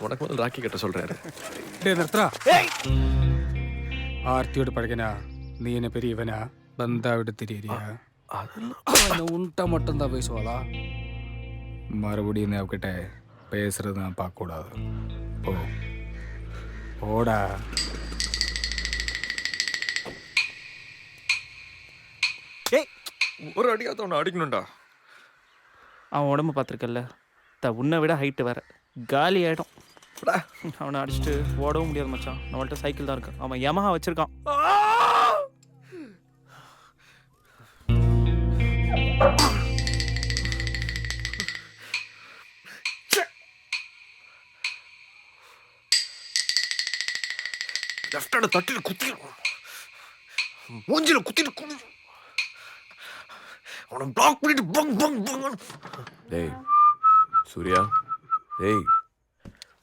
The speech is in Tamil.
உனக்கு முதல்ல ராக்கி கட்ட சொல்றாரு. டே നിർത്തടാ. ஆர்த்தியோட பழகினா நீ என்ன பெரியவனா பந்தா விட்டு தெரியறியா? அதெல்லாம் உன்ட்ட மட்டும் தான் பேசுவாளா? மறுபடியும் நீ அவகிட்ட பேசுறது நான் பார்க்க கூடாது. போ போடா. ஏய், ஒரு அடியாவது அவனை அடிக்கணும்டா. அவன் உடம்பு பார்த்துருக்கல்ல, உன்னை விட ஹைட்டு வேற, காலி ஆகிடும். போடா. அவனை அடிச்சுட்டு ஓடவும் முடியாது மச்சான். நம்மள்ட்ட சைக்கிள் தான் இருக்கு, அவன் யமஹா வச்சிருக்கான். லெஃப்ட் ஹேண்ட் தட்டில குத்திடும், மூஞ்சில குத்திட்டு குடி. அவனை பிளாக் பண்ணிட்டு பங் பங் பங். டேய் சூர்யா, டேய்